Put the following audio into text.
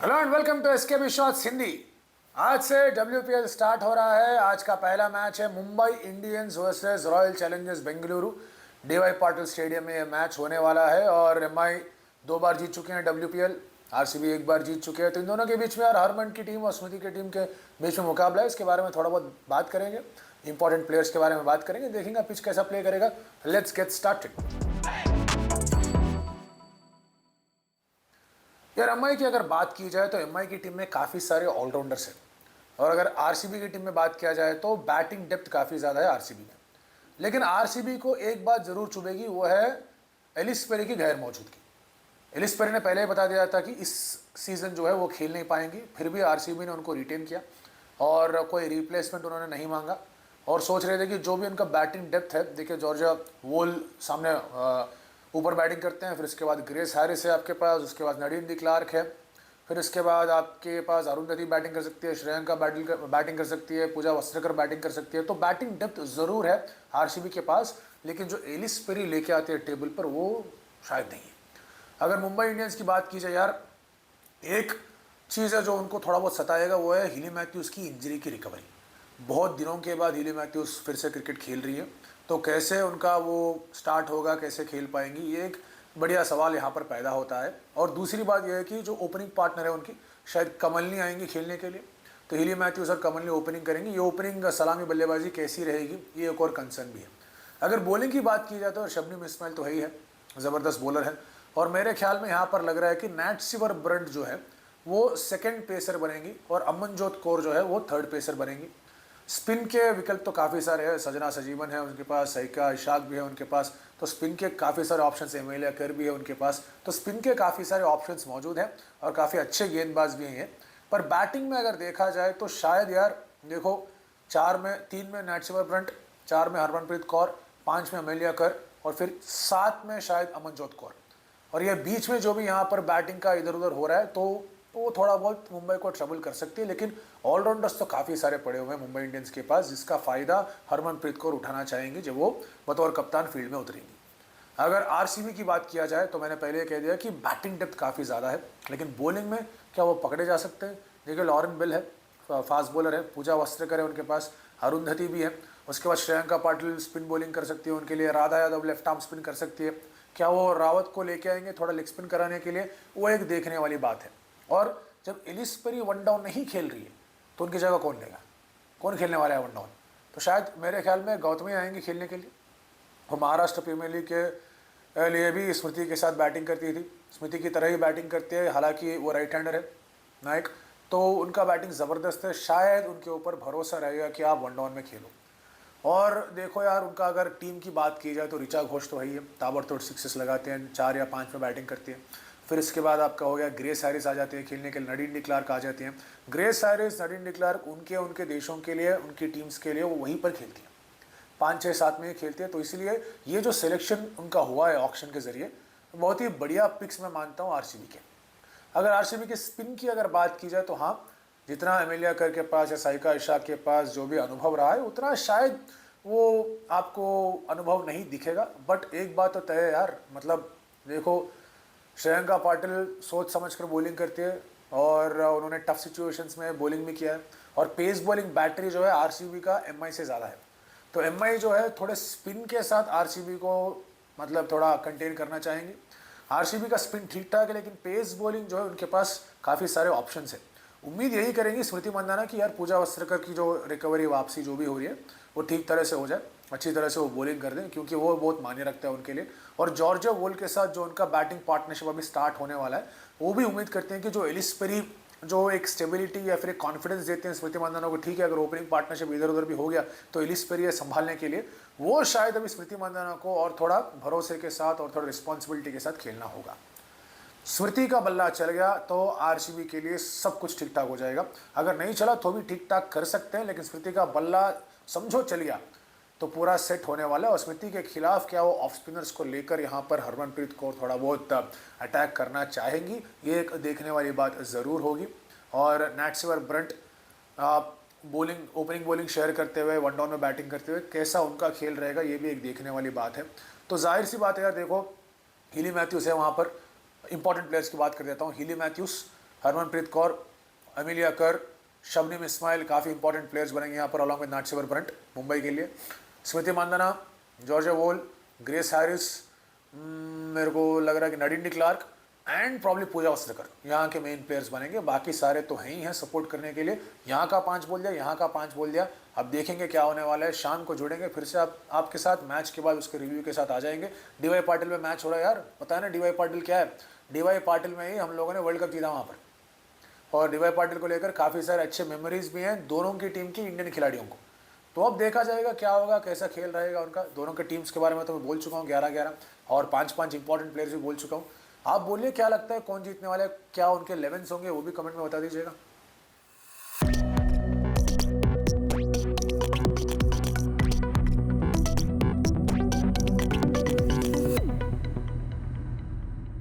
Hello and welcome to SK shots Hindi. आज से WPL start हो रहा है। आज का पहला मैच है Mumbai Indians versus royal Challengers Bengaluru. DY Patil stadium में यह मैच होने वाला है और MI 2 बार जीत चुके हैं WPL, RCB 1 बार जीत चुके हैं। तो इन दोनों के बीच में यार हरमन की टीम और स्मृति की टीम के बीच में मुकाबला है। इसके बारे में थोड़ा बहुत बात करेंगे, इंपॉर्टेंट प्लेयर्स के बारे में बात करेंगे, देखेंगे पिच कैसा प्ले करेगा। Let's get started. यार MI की अगर बात की जाए तो MI की टीम में काफ़ी सारे ऑलराउंडर्स हैं और अगर RCB की टीम में बात किया जाए तो बैटिंग डेप्थ काफ़ी ज़्यादा है RCB में। लेकिन RCB को एक बात ज़रूर चुभेगी, वो है एलिस पेरी की गैर मौजूदगी। एलिस पेरी ने पहले ही बता दिया था कि इस सीज़न जो है वो खेल नहीं पाएंगी, फिर भी RCB ने उनको रिटेन किया और कोई रिप्लेसमेंट उन्होंने नहीं मांगा और सोच रहे थे कि जो भी उनका बैटिंग डेप्थ है, देखिए जॉर्जिया वोल सामने ऊपर बैटिंग करते हैं, फिर इसके बाद ग्रेस हैरिस है आपके पास, उसके बाद नडीन डी क्लार्क है, फिर इसके बाद आपके पास अरुंधति बैटिंग कर सकती है, श्रेयंका बैटिंग कर सकती है, पूजा वस्त्रकर बैटिंग कर सकती है। तो बैटिंग डेप्थ ज़रूर है RCB के पास, लेकिन जो एलिस पेरी लेके आते हैं टेबल पर वो शायद नहीं है। अगर मुंबई इंडियंस की बात की जाए यार, एक चीज़ है जो उनको थोड़ा बहुत सताएगा, वो है हिली मैथ्यूज़ की इंजरी की रिकवरी। बहुत दिनों के बाद हिली मैथ्यूज़ फिर से क्रिकेट खेल रही है, तो कैसे उनका वो स्टार्ट होगा, कैसे खेल पाएंगी, ये एक बढ़िया सवाल यहाँ पर पैदा होता है। और दूसरी बात यह है कि जो ओपनिंग पार्टनर है उनकी, शायद कमलनी आएंगी खेलने के लिए, तो हिली मैथ्यूज़ और कमलनी ओपनिंग करेंगी। ये ओपनिंग सलामी बल्लेबाजी कैसी रहेगी, ये एक और कंसर्न भी है। अगर बॉलिंग की बात की जाए तो शबनम इस्माइल तो है ही है, ज़बरदस्त बॉलर है और मेरे ख्याल में यहाँ पर लग रहा है कि नैटसिवर ब्रंट जो है वो सेकंड पेसर बनेंगी और अमनजोत कौर जो है वो थर्ड पेसर बनेंगी। स्पिन के विकल्प तो काफ़ी सारे हैं, सजना सजीवन है उनके पास, सईका इशाक भी है उनके पास, तो स्पिन के काफ़ी सारे ऑप्शंस, एमेलिया कर भी है उनके पास, तो स्पिन के काफ़ी सारे ऑप्शंस मौजूद हैं और काफ़ी अच्छे गेंदबाज भी हैं। पर बैटिंग में अगर देखा जाए तो शायद यार देखो, 3 में नैटसिवर ब्रंट, 4 में हरमनप्रीत कौर, 5 में एमेलिया कर और फिर 7 में शायद अमनजोत कौर। और ये बीच में जो भी यहाँ पर बैटिंग का इधर उधर हो रहा है तो वो थोड़ा बहुत मुंबई को ट्रबल कर सकती है। लेकिन ऑलराउंडर्स तो काफ़ी सारे पड़े हुए हैं मुंबई इंडियंस के पास, जिसका फ़ायदा हरमनप्रीत कौर उठाना चाहेंगे जब वो बतौर कप्तान फील्ड में उतरेंगी। अगर RCB की बात किया जाए तो मैंने पहले कह दिया कि बैटिंग डेप्थ काफ़ी ज़्यादा है, लेकिन बॉलिंग में क्या वो पकड़े जा सकते हैं। देखिए लॉरेन बिल है, फास्ट बॉलर है, पूजा वस्त्रकर है उनके पास, अरुंधति भी है, उसके बाद श्रेयंका पाटिल स्पिन बॉलिंग कर सकती है उनके लिए, Radha Yadav left arm spin कर सकती है। क्या वो रावत को लेके आएंगे थोड़ा लेग स्पिन कराने के लिए, वो एक देखने वाली बात है। और जब एलिस पेरी वन डाउन नहीं खेल रही है तो उनकी जगह कौन लेगा, कौन खेलने वाला है वन डाउन? तो शायद मेरे ख्याल में गौतमी आएंगे खेलने के लिए। वो महाराष्ट्र प्रीमियर लीग के लिए भी स्मृति के साथ बैटिंग करती थी, स्मृति की तरह ही बैटिंग करती है, हालांकि वो राइट हैंडर है नायक, तो उनका बैटिंग ज़बरदस्त है। शायद उनके ऊपर भरोसा रहेगा कि आप वन डाउन में खेलो। और देखो यार, उनका अगर टीम की बात की जाए तो ऋचा घोष तो है ही है, ताबड़तोड़ सिक्सेस लगाते हैं, 4 या 5 में बैटिंग करती है। फिर इसके बाद आपका हो गया ग्रेस हैरिस आ जाते हैं खेलने के लिए, नडीन डी क्लार्क आ जाते हैं। ग्रेस हैरिस, नडीन डी क्लार्क उनके देशों के लिए, उनकी टीम्स के लिए वो वहीं पर खेलती है, 5, 6, 7 में ही खेलती है। तो इसलिए ये जो सिलेक्शन उनका हुआ है ऑक्शन के ज़रिए, बहुत ही बढ़िया पिक्स मैं मानता हूँ RCB के। अगर RCB के स्पिन की अगर बात की जाए तो हाँ, जितना एमेलिया कर के पास या साइका इशाक के पास जो भी अनुभव रहा है, उतना शायद वो आपको अनुभव नहीं दिखेगा। बट एक बात तो तय है यार, मतलब देखो श्रेयंका पाटिल सोच समझ कर बॉलिंग करती है और उन्होंने टफ सिचुएशंस में बॉलिंग भी किया है। और पेस बॉलिंग बैटरी जो है RCB का MI से ज़्यादा है, तो MI जो है थोड़े स्पिन के साथ RCB को मतलब थोड़ा कंटेन करना चाहेंगे। RCB का स्पिन ठीक ठाक है, लेकिन पेस बॉलिंग जो है उनके पास काफ़ी सारे ऑप्शंस है। उम्मीद यही करेंगी स्मृति मंदाना की यार पूजा वस्त्रकर की जो रिकवरी वापसी जो भी हो रही है वो ठीक तरह से हो जाए, अच्छी तरह से वो बॉलिंग कर दें, क्योंकि वो बहुत मायने रखता है उनके लिए। और जॉर्जिया वोल के साथ जो उनका बैटिंग पार्टनरशिप अभी स्टार्ट होने वाला है, वो भी उम्मीद करते हैं कि जो एलिस पेरी जो एक स्टेबिलिटी या फिर एक कॉन्फिडेंस देते हैं स्मृति मंदाना को, ठीक है अगर ओपनिंग पार्टनरशिप इधर उधर भी हो गया तो एलिस पेरी है संभालने के लिए, वो शायद अभी स्मृति मंदाना को और थोड़ा भरोसे के साथ और थोड़ा रिस्पॉन्सिबिलिटी के साथ खेलना होगा। स्मृति का बल्ला चल गया तो RCB के लिए सब कुछ ठीक ठाक हो जाएगा, अगर नहीं चला तो भी ठीक ठाक कर सकते हैं, लेकिन स्मृति का बल्ला समझो चल गया तो पूरा सेट होने वाला है। और स्मृति के खिलाफ क्या वो ऑफ स्पिनर्स को लेकर यहाँ पर हरमनप्रीत कौर थोड़ा बहुत अटैक करना चाहेंगी, ये एक देखने वाली बात ज़रूर होगी। और Nat Sciver Brunt bowling opening bowling share करते हुए, वन डाउन में बैटिंग करते हुए कैसा उनका खेल रहेगा, ये भी एक देखने वाली बात है। तो जाहिर सी बात है यार, देखो हिली मैथ्यूज़ है वहाँ पर, इंपॉर्टेंट प्लेयर्स की बात कर देता हूँ। हिली मैथ्यूज़ हरमनप्रीत कौर, अमिलिया कर, शबनम इस्माइल काफ़ी इंपॉर्टेंट प्लेयर्स बनेंगे यहाँ पर अलॉन्ग विद नाटसेवर ब्रंट मुंबई के लिए। स्मृति मांदाना, जॉर्जिया वोल, ग्रेस हैरिस, मेरे को लग रहा है कि नडिन डी क्लार्क एंड प्रॉब्ली पूजा वस्त्रकर यहाँ के मेन प्लेयर्स बनेंगे। बाकी सारे तो हैं ही हैं सपोर्ट करने के लिए। यहाँ का 5 बोल दिया, यहाँ का 5 बोल दिया। अब देखेंगे क्या होने वाला है। शाम को जुड़ेंगे फिर से आपके साथ, मैच के बाद उसके रिव्यू के साथ आ जाएंगे। डीवाई पाटिल में मैच हो रहा है यार, पता है ना डीवाई पाटिल क्या है? डीवाई पाटिल में ही हम लोगों ने वर्ल्ड कप जीता वहाँ पर, और डीवाई पाटिल को लेकर काफ़ी सारे अच्छे मेमोरीज भी हैं दोनों की टीम की, इंडियन खिलाड़ियों को। तो अब देखा जाएगा क्या होगा, कैसा खेल रहेगा उनका। दोनों के टीम्स के बारे में तो मैं बोल चुका हूँ 11-11, और 5-5 इंपॉर्टेंट प्लेयर्स भी बोल चुका हूँ। आप बोलिए क्या लगता है कौन जीतने वाला है, क्या उनके 11s होंगे, वो भी कमेंट में बता दीजिएगा।